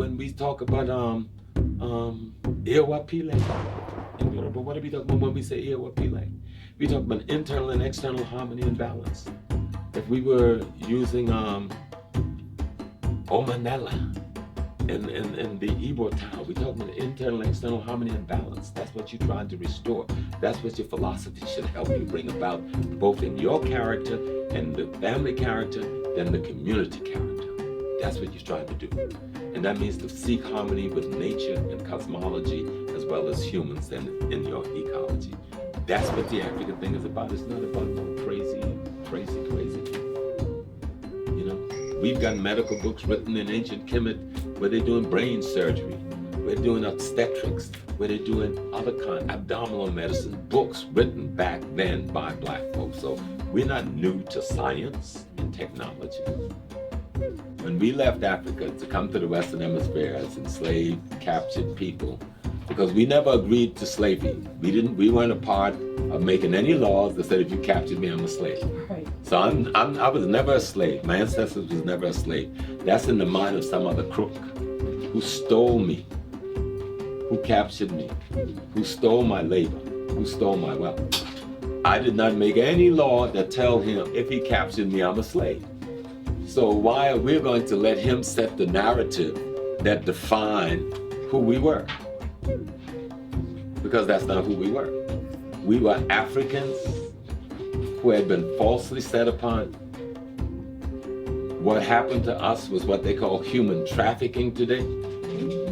when we talk about Ewa Pile in Yoruba, what are we talking about when we say Ewa Pile? We talk about internal and external harmony and balance. If we were using Omanela in the Igbo town, we talk about internal and external harmony and balance. That's what you're trying to restore. That's what your philosophy should help you bring about, both in your character and the family character, then the community character. That's what you're trying to do. And that means to seek harmony with nature and cosmology as well as humans and in your ecology. That's what the African thing is about. It's not about no crazy. You know, we've got medical books written in ancient Kemet where they're doing brain surgery, we're doing obstetrics, where they're doing other kind, abdominal medicine, books written back then by black folks. So we're not new to science and technology. When we left Africa to come to the Western Hemisphere as enslaved, captured people, because we never agreed to slavery. We weren't a part of making any laws that said if you captured me, I'm a slave. Right. So I was never a slave. My ancestors was never a slave. That's in the mind of some other crook who stole me, who captured me, who stole my labor, who stole my wealth. I did not make any law that tell him if he captured me, I'm a slave. So why are we going to let him set the narrative that defined who we were? Because that's not who we were. We were Africans who had been falsely set upon. What happened to us was what they call human trafficking today.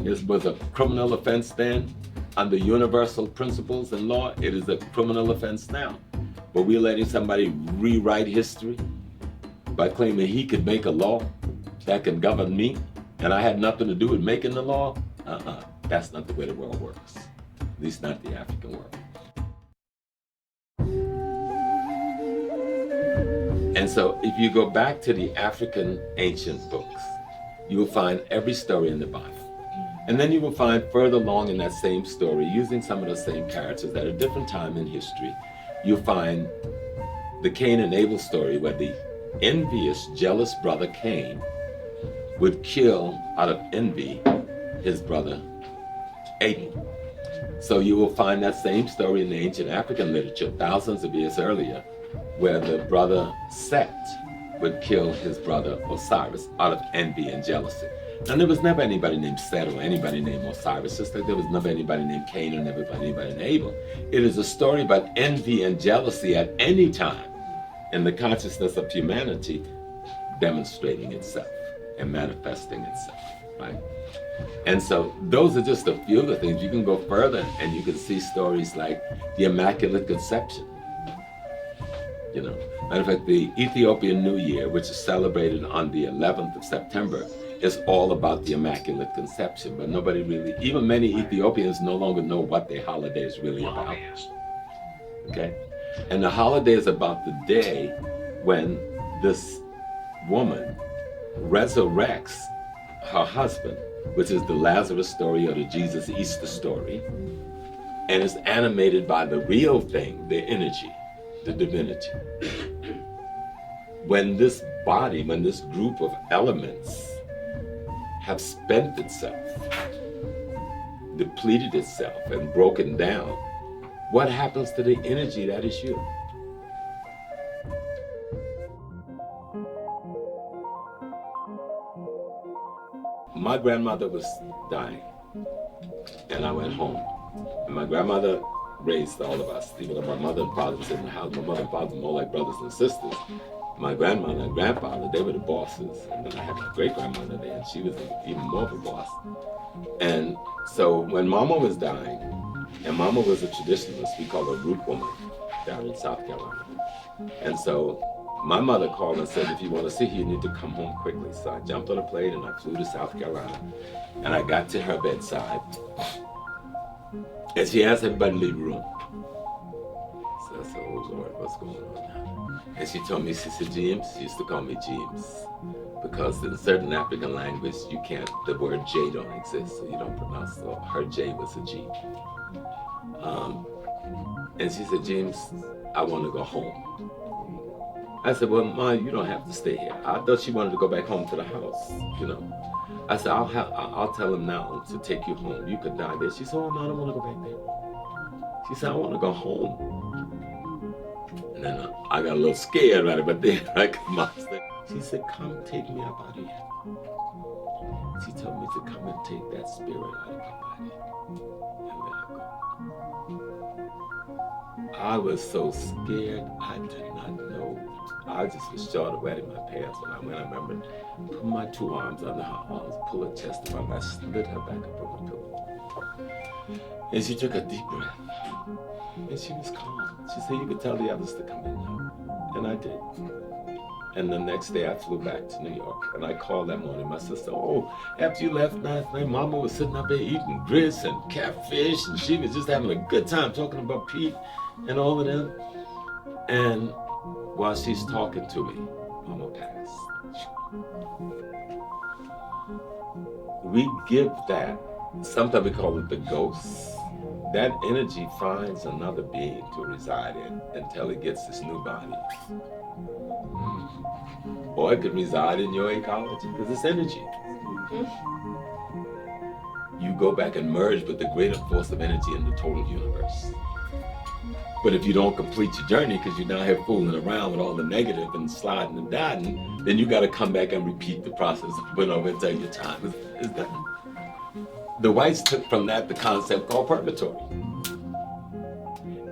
It was a criminal offense then. Under universal principles and law, it is a criminal offense now. But we're letting somebody rewrite history by claiming he could make a law that can govern me, and I had nothing to do with making the law. That's not the way the world works. At least not the African world. And so if you go back to the African ancient books, you will find every story in the Bible. And then you will find further along in that same story, using some of the same characters at a different time in history, you'll find the Cain and Abel story where the envious, jealous brother Cain would kill out of envy his brother Abel. So you will find that same story in the ancient African literature thousands of years earlier, where the brother Set would kill his brother Osiris out of envy and jealousy. And there was never anybody named Set or anybody named Osiris, just like there was never anybody named Cain or never anybody named Abel. It is a story about envy and jealousy at any time in the consciousness of humanity demonstrating itself and manifesting itself, right? And so those are just a few of the things. You can go further and you can see stories like the Immaculate Conception. You know, matter of fact, the Ethiopian New Year, which is celebrated on the 11th of September, is all about the Immaculate Conception. But nobody really, even many Ethiopians no longer know what their holiday is really about. Okay? And the holiday is about the day when this woman resurrects her husband, which is the Lazarus story or the Jesus Easter story, and is animated by the real thing, the energy, the divinity. When this body, when this group of elements have spent itself, depleted itself, and broken down, what happens to the energy that is you? My grandmother was dying, and I went home. And my grandmother raised all of us, even though my mother and father was in the house. My mother and father were more like brothers and sisters. My grandmother and grandfather, they were the bosses. And then I had my great-grandmother there, and she was even more of a boss. And so when Mama was dying, and Mama was a traditionalist, we call her a root woman down in South Carolina. And so my mother called and said, if you want to see her, you need to come home quickly. So I jumped on a plane and I flew to South Carolina. And I got to her bedside. And she asked everybody to leave the room. So I said, oh Lord, what's going on now? And she told me, she said, James, she used to call me James. Because in a certain African language, you can't, the word J don't exist, so you don't pronounce it. So her J was a G. And she said, James, I want to go home. I said, well, Ma, you don't have to stay here. I thought she wanted to go back home to the house, you know. I said, I'll tell him now to take you home. You could die there. She said, oh no, I don't want to go back there. She said, I want to go home. And then I got a little scared about it, but then I come out. She said, come take me up out of here. She told me to come and take that spirit out of my body. And let her go. I was so scared, I did not know. I just was short of wetting my pants when I went. I remember put my two arms under her arms, pull her chest up, and I slid her back up on the pillow. And she took a deep breath. And she was calm. She said, you could tell the others to come in now. And I did. And the next day I flew back to New York. And I called that morning my sister, oh, after you left last night, Mama was sitting up there eating grits and catfish, and she was just having a good time talking about Pete and all of them. And while she's talking to me, Mama passed. We give that, sometimes we call it the ghost. That energy finds another being to reside in until it gets this new body. Or it could reside in your ecology because it's energy. You go back and merge with the greater force of energy in the total universe. But if you don't complete your journey because you're down here fooling around with all the negative and sliding and dodging, then you got to come back and repeat the process over until your time is done. The whites took from that the concept called purgatory.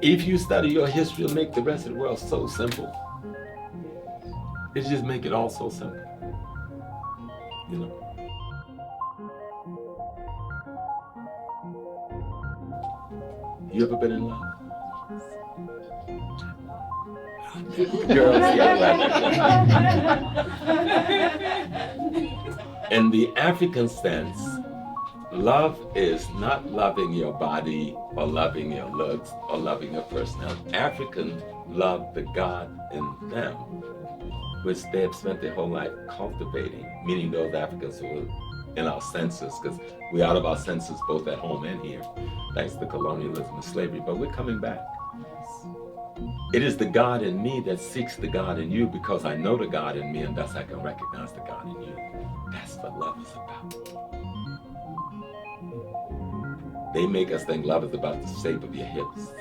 If you study your history, it'll make the rest of the world so simple. It just make it all so simple. You know. You ever been in love? Girls, in the African sense, love is not loving your body or loving your looks or loving your personality. Africans love the God in them, which they have spent their whole life cultivating, meaning those Africans who are in our senses, because we're out of our senses both at home and here, thanks to colonialism and slavery, but we're coming back. It is the God in me that seeks the God in you because I know the God in me and thus I can recognize the God in you. That's what love is about. They make us think love is about the shape of your hips,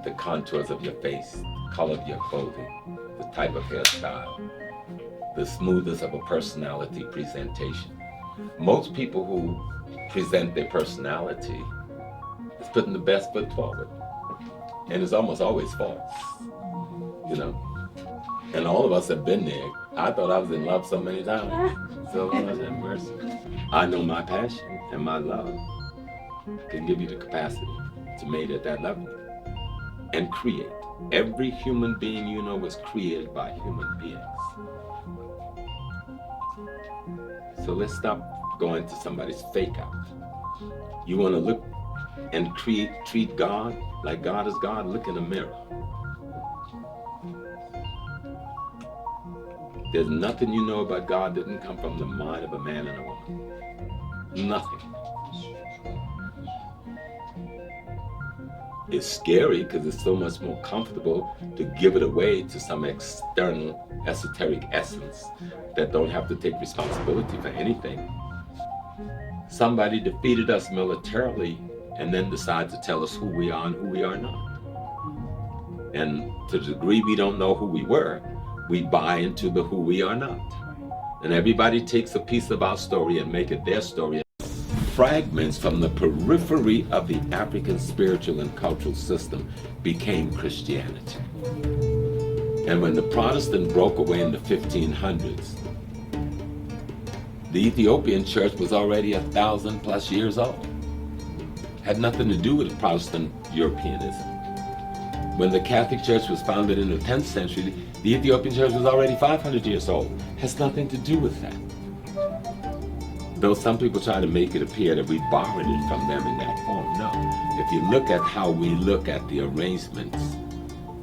the contours of your face, the color of your clothing, the type of hairstyle, the smoothness of a personality presentation. Most people who present their personality is putting the best foot forward. And it's almost always false, you know. And all of us have been there. I thought I was in love so many times. So Lord have mercy. I know my passion and my love can give you the capacity to mate at that level and create. Every human being you know was created by human beings. So let's stop going to somebody's fake out. You want to look and treat God like God is God, look in the mirror. There's nothing you know about God that didn't come from the mind of a man and a woman. Nothing. It's scary because it's so much more comfortable to give it away to some external esoteric essence that don't have to take responsibility for anything. Somebody defeated us militarily and then decide to tell us who we are and who we are not. And to the degree we don't know who we were, we buy into the who we are not. And everybody takes a piece of our story and make it their story. Fragments from the periphery of the African spiritual and cultural system became Christianity. And when the Protestant broke away in the 1500s, the Ethiopian church was already 1,000+ years old. Had nothing to do with Protestant Europeanism. When the Catholic Church was founded in the 10th century, the Ethiopian church was already 500 years old. Has nothing to do with that. Though some people try to make it appear that we borrowed it from them in that form, no. If you look at how we look at the arrangements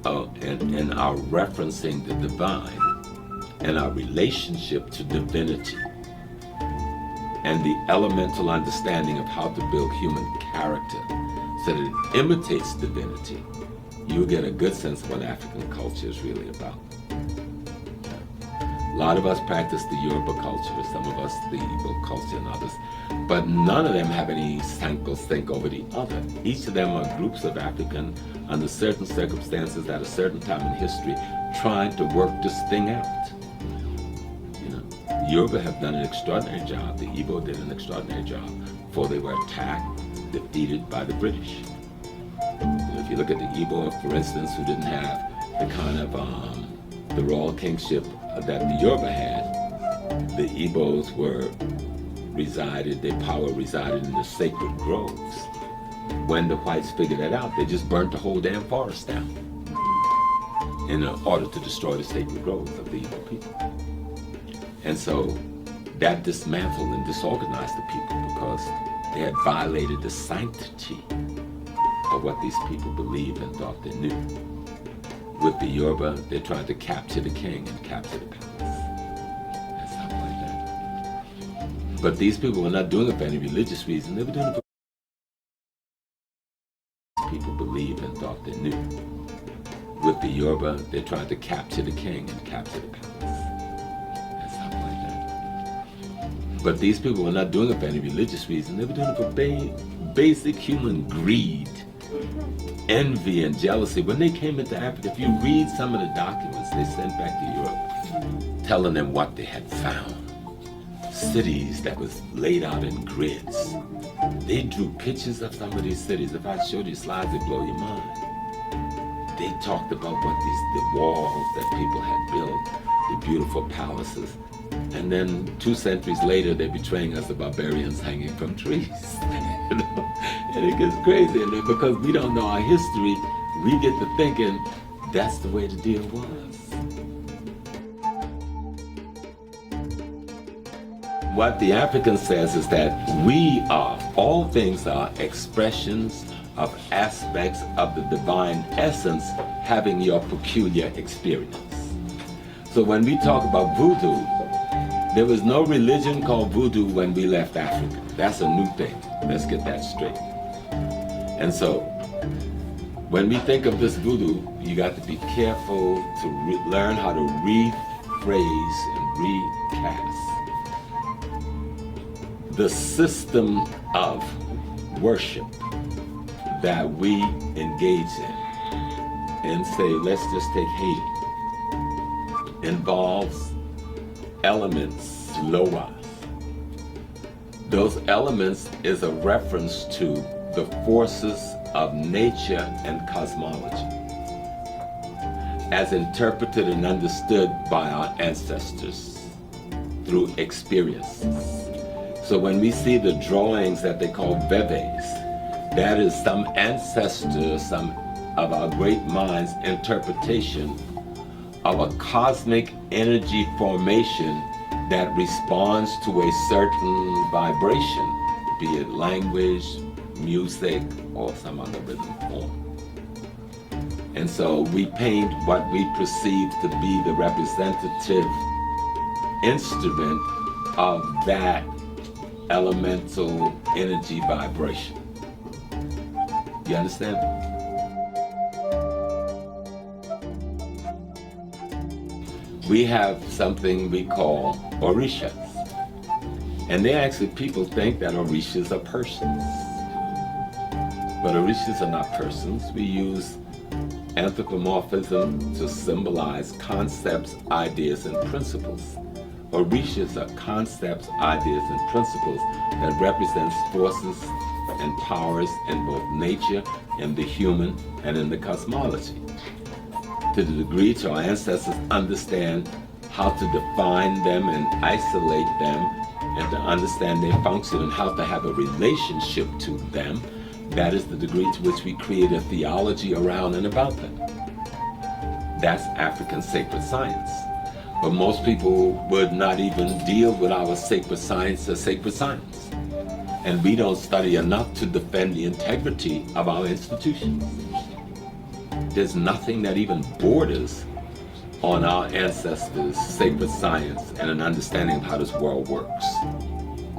and our referencing the divine and our relationship to divinity and the elemental understanding of how to build human character so that it imitates divinity, you get a good sense of what African culture is really about. A lot of us practice the Yoruba culture, some of us the Igbo culture and others, but none of them have any think over the other. Each of them are groups of African under certain circumstances at a certain time in history trying to work this thing out. You know, the Yoruba have done an extraordinary job, the Igbo did an extraordinary job before they were attacked, defeated by the British. If you look at the Igbo, for instance, who didn't have the kind of the royal kingship that the Yoruba had, the Igbos their power resided in the sacred groves. When the whites figured that out, they just burnt the whole damn forest down in order to destroy the sacred groves of the Igbo people. And so that dismantled and disorganized the people because they had violated the sanctity of what these people believed and thought they knew. With the Yoruba, they tried to capture the king and capture the palace and stuff like that. But these people were not doing it for any religious reason. They were doing it for people believed and thought they knew. With the Yoruba, they tried to capture the king and capture the palace and stuff like that. But these people were not doing it for any religious reason. They were doing it for basic human greed, envy, and jealousy. When they came into Africa, if you read some of the documents they sent back to Europe, telling them what they had found, cities that was laid out in grids. They drew pictures of some of these cities. If I showed you slides, it'd blow your mind. They talked about the walls that people had built, the beautiful palaces. And then 2 centuries later, they're betraying us, the barbarians hanging from trees. You know? And it gets crazy. And then because we don't know our history, we get to thinking that's the way the deal was. What the African says is that all things are expressions of aspects of the divine essence having your peculiar experience. So when we talk about voodoo, there was no religion called voodoo when we left Africa. That's a new thing. Let's get that straight. And so when we think of this voodoo, you got to be careful to learn how to rephrase and recast the system of worship that we engage in. And say, let's just take Haiti. Involves elements, loas. Those elements is a reference to the forces of nature and cosmology as interpreted and understood by our ancestors through experiences. So when we see the drawings that they call veves, that is some ancestor, some of our great minds' interpretation of a cosmic energy formation that responds to a certain vibration, be it language, music, or some other rhythm form. And so we paint what we perceive to be the representative instrument of that elemental energy vibration. You understand? We have something we call orishas. And they actually, people think that orishas are persons. But orishas are not persons. We use anthropomorphism to symbolize concepts, ideas, and principles. Orishas are concepts, ideas, and principles that represents forces and powers in both nature, in the human, and in the cosmology. To the degree to our ancestors understand how to define them and isolate them and to understand their function and how to have a relationship to them, that is the degree to which we create a theology around and about them. That's African sacred science. But most people would not even deal with our sacred science as sacred science. And we don't study enough to defend the integrity of our institutions. There's nothing that even borders on our ancestors' sacred science and an understanding of how this world works.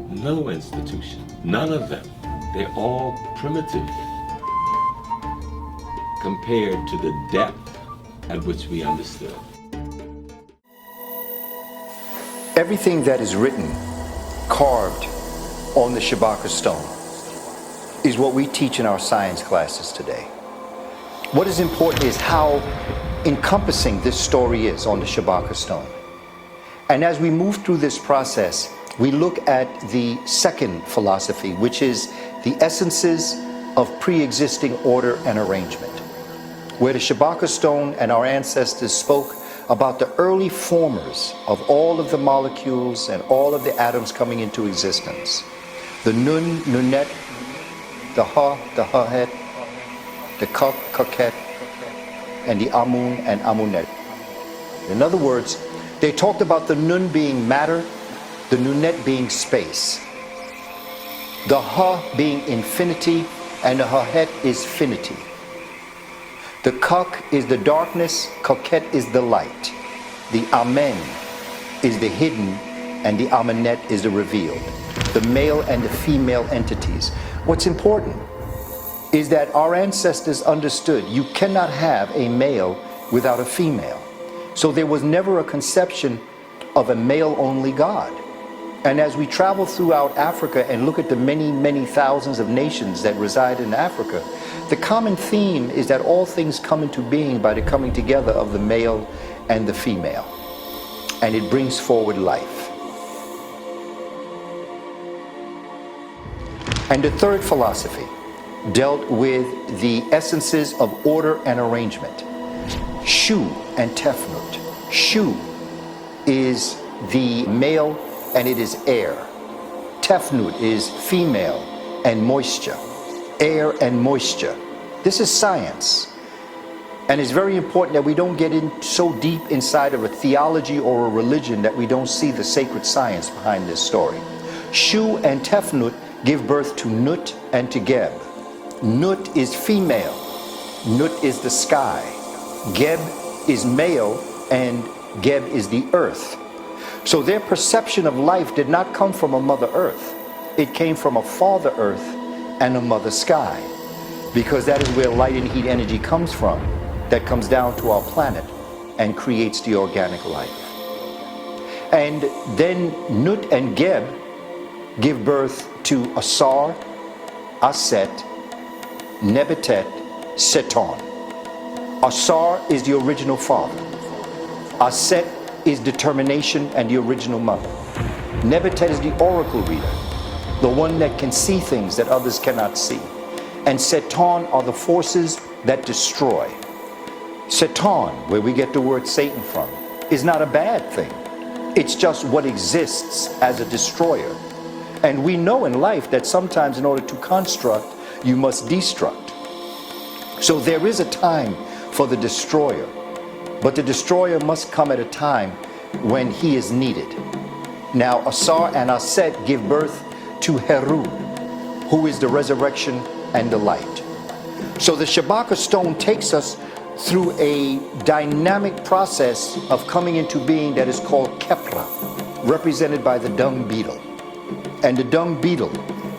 No institution, none of them. They're all primitive compared to the depth at which we understood. Everything that is written, carved on the Shabaka stone is what we teach in our science classes today. What is important is how encompassing this story is on the Shabaka stone. And as we move through this process, we look at the second philosophy, which is the essences of pre-existing order and arrangement, where the Shabaka stone and our ancestors spoke about the early formers of all of the molecules and all of the atoms coming into existence. The Nun, Nunet, the Ha, the Hahet, the Kak, Kaket, and the Amun and Amunet. In other words, they talked about the Nun being matter, the Nunet being space, the Ha being infinity, and the Hahet is finity. The Kak is the darkness, Kaket is the light. The Amen is the hidden, and the Amenet is the revealed. The male and the female entities. What's important is that our ancestors understood you cannot have a male without a female. So there was never a conception of a male-only God. And as we travel throughout Africa and look at the many, many thousands of nations that reside in Africa, the common theme is that all things come into being by the coming together of the male and the female. And it brings forward life. And the third philosophy dealt with the essences of order and arrangement. Shu and Tefnut. Shu is the male and it is air. Tefnut is female and moisture. Air and moisture. This is science. And it's very important that we don't get in so deep inside of a theology or a religion that we don't see the sacred science behind this story. Shu and Tefnut give birth to Nut and to Geb. Nut is female. Nut is the sky. Geb is male and Geb is the earth. So their perception of life did not come from a mother earth. It came from a father earth and a mother sky, because that is where light and heat energy comes from, that comes down to our planet and creates the organic life. And then Nut and Geb give birth to Asar, Aset, Nebetet, Seton. Asar is the original father. Aset is determination and the original mother. Nebetet is the oracle reader, the one that can see things that others cannot see. And Seton are the forces that destroy. Seton, where we get the word Satan from, is not a bad thing. It's just what exists as a destroyer. And we know in life that sometimes in order to construct, you must destruct. So there is a time for the destroyer, but the destroyer must come at a time when he is needed. Now Asar and Aset give birth to Herud, who is the resurrection and the light. So the Shabaka stone takes us through a dynamic process of coming into being that is called Kepra, represented by the dung beetle. And the dung beetle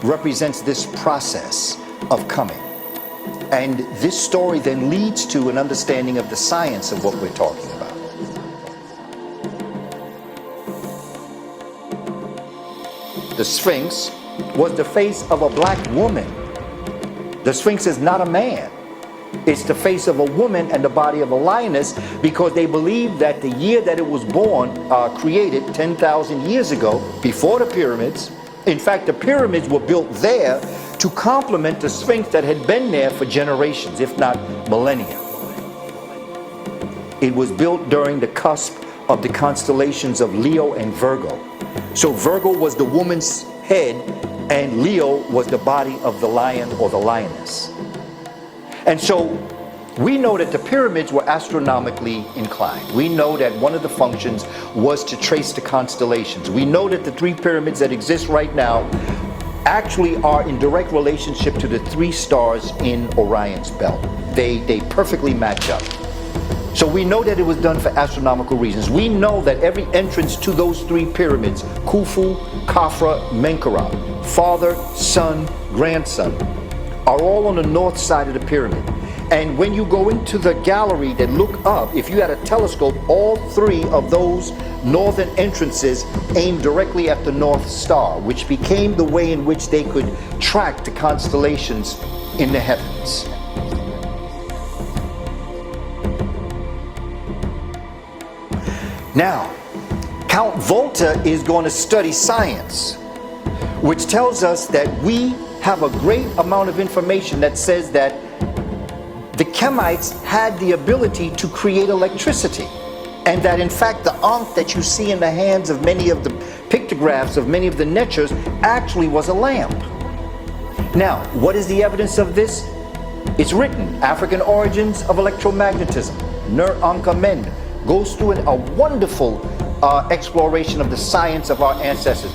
represents this process of coming. And this story then leads to an understanding of the science of what we're talking about. The Sphinx was the face of a black woman. The Sphinx is not a man. It's the face of a woman and the body of a lioness, because they believe that the year that it was born, created 10,000 years ago, before the pyramids. In fact, the pyramids were built there to complement the Sphinx that had been there for generations, if not millennia. It was built during the cusp of the constellations of Leo and Virgo. So Virgo was the woman's head and Leo was the body of the lion or the lioness. And so we know that the pyramids were astronomically inclined. We know that one of the functions was to trace the constellations. We know that the 3 pyramids that exist right now actually are in direct relationship to the 3 stars in Orion's belt. They perfectly match up. So we know that it was done for astronomical reasons. We know that every entrance to those 3 pyramids, Khufu, Khafra, Menkaure, father, son, grandson, are all on the north side of the pyramid. And when you go into the gallery that look up, if you had a telescope, all three of those northern entrances aimed directly at the North Star, which became the way in which they could track the constellations in the heavens. Now, Count Volta is going to study science, which tells us that we have a great amount of information that says that the Kemites had the ability to create electricity, and that in fact the Ankh that you see in the hands of many of the pictographs of many of the Netchers actually was a lamp. Now, what is the evidence of this? It's written, African Origins of Electromagnetism. Nur Anka Men goes through a wonderful exploration of the science of our ancestors.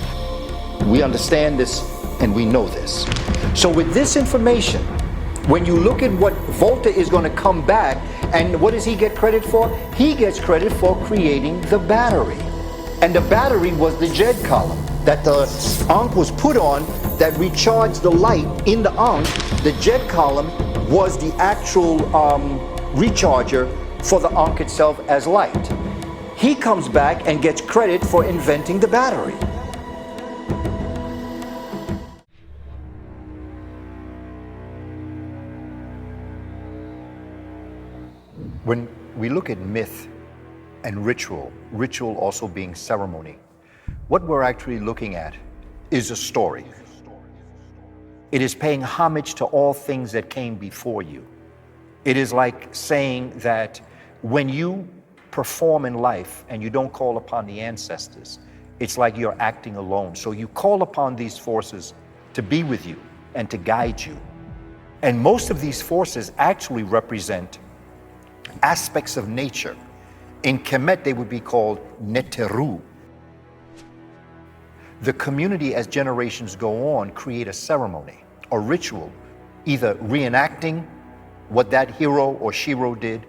We understand this and we know this. So with this information, when you look at what Volta is going to come back, and what does he get credit for? He gets credit for creating the battery. And the battery was the Jed column that the Ankh was put on that recharged the light in the Ankh. The Jed column was the actual recharger for the Ankh itself as light. He comes back and gets credit for inventing the battery. When we look at myth and ritual, ritual also being ceremony, what we're actually looking at is a story. It is paying homage to all things that came before you. It is like saying that when you perform in life and you don't call upon the ancestors, it's like you're acting alone. So you call upon these forces to be with you and to guide you. And most of these forces actually represent aspects of nature. In Kemet, they would be called Neteru. The community, as generations go on, create a ceremony, a ritual, either reenacting what that hero or shero did,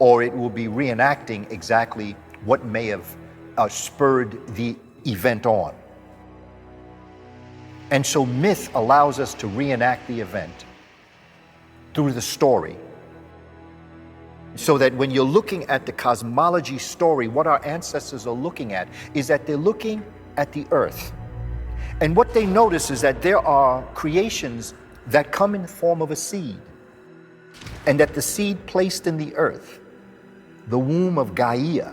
or it will be reenacting exactly what may have spurred the event on. And so myth allows us to reenact the event through the story, so that when you're looking at the cosmology story, what our ancestors are looking at is that they're looking at the earth. And what they notice is that there are creations that come in the form of a seed, and that the seed placed in the earth, the womb of Gaia,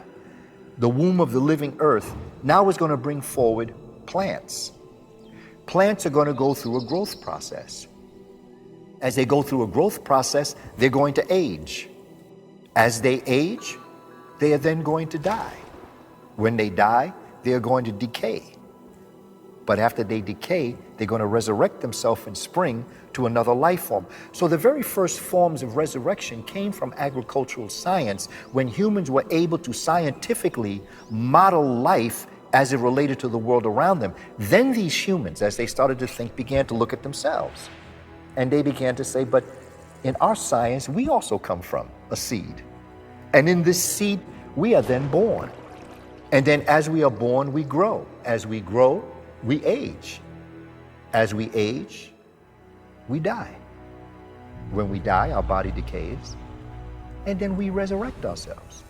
the womb of the living earth, now is going to bring forward plants. Plants are going to go through a growth process. As they go through a growth process, they're going to age. As they age, they are then going to die. When they die, they are going to decay. But after they decay, they're going to resurrect themselves in spring to another life form. So the very first forms of resurrection came from agricultural science, when humans were able to scientifically model life as it related to the world around them. Then these humans, as they started to think, began to look at themselves. And they began to say, but in our science, we also come from a seed. And in this seed, we are then born. And then as we are born, we grow. As we grow, we age. As we age, we die. When we die, our body decays, and then we resurrect ourselves.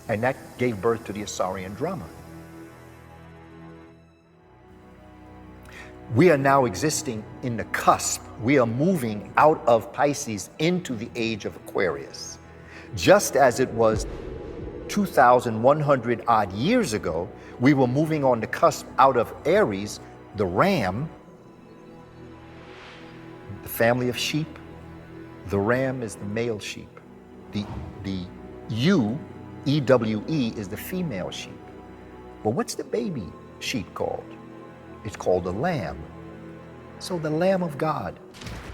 And that gave birth to the Asarian drama. We are now existing in the cusp. We are moving out of Pisces into the age of Aquarius. Just as it was 2,100 odd years ago, we were moving on the cusp out of Aries, the ram, the family of sheep. The ram is the male sheep. The ewe, E-W-E, is the female sheep. But what's the baby sheep called? It's called a lamb. So the Lamb of God,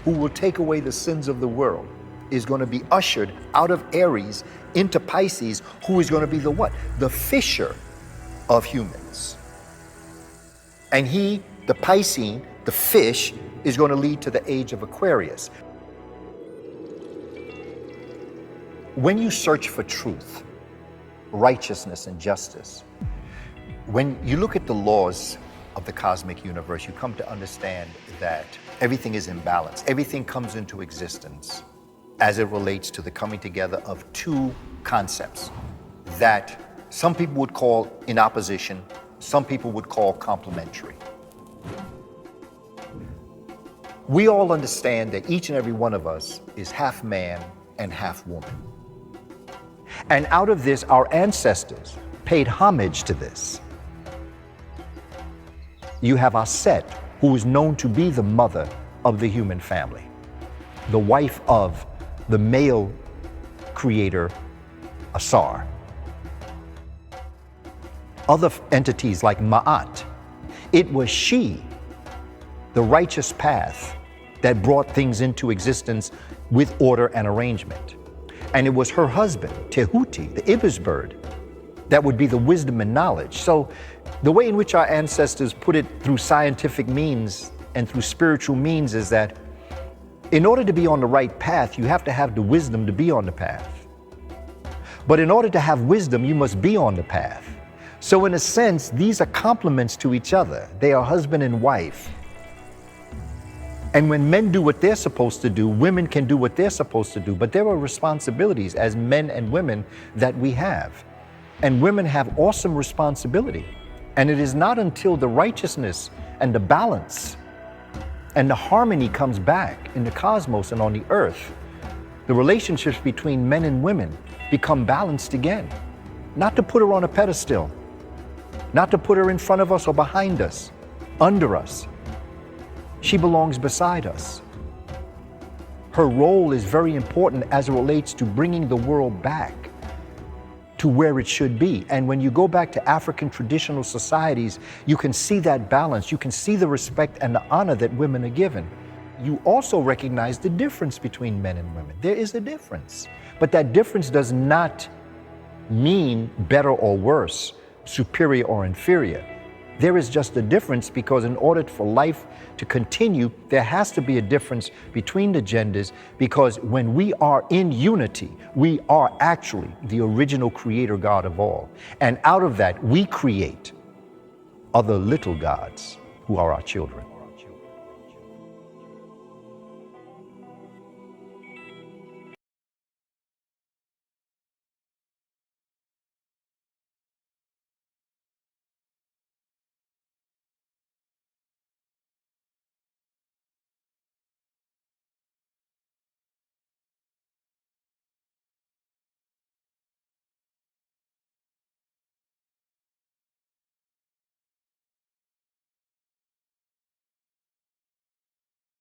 who will take away the sins of the world, is going to be ushered out of Aries into Pisces, who is going to be the what? The fisher of humans. And he, the Piscean, the fish, is going to lead to the age of Aquarius. When you search for truth, righteousness, and justice, when you look at the laws of the cosmic universe, you come to understand that everything is in balance. Everything comes into existence as it relates to the coming together of two concepts that some people would call in opposition, some people would call complementary. We all understand that each and every one of us is half man and half woman. And out of this, our ancestors paid homage to this. You have Aset, who is known to be the mother of the human family, the wife of the male creator, Asar. Other entities like Ma'at, it was she, the righteous path, that brought things into existence with order and arrangement. And it was her husband, Tehuti, the ibis bird, that would be the wisdom and knowledge. So the way in which our ancestors put it through scientific means and through spiritual means is that in order to be on the right path, you have to have the wisdom to be on the path. But in order to have wisdom, you must be on the path. So in a sense, these are complements to each other. They are husband and wife. And when men do what they're supposed to do, women can do what they're supposed to do. But there are responsibilities as men and women that we have. And women have awesome responsibility. And it is not until the righteousness and the balance and the harmony comes back in the cosmos and on the earth, the relationships between men and women become balanced again. Not to put her on a pedestal, not to put her in front of us or behind us, under us. She belongs beside us. Her role is very important as it relates to bringing the world back to where it should be. And when you go back to African traditional societies, you can see that balance. You can see the respect and the honor that women are given. You also recognize the difference between men and women. There is a difference. But that difference does not mean better or worse, superior or inferior. There is just a difference because in order for life to continue, there has to be a difference between the genders, because when we are in unity, we are actually the original creator God of all. And out of that, we create other little gods who are our children.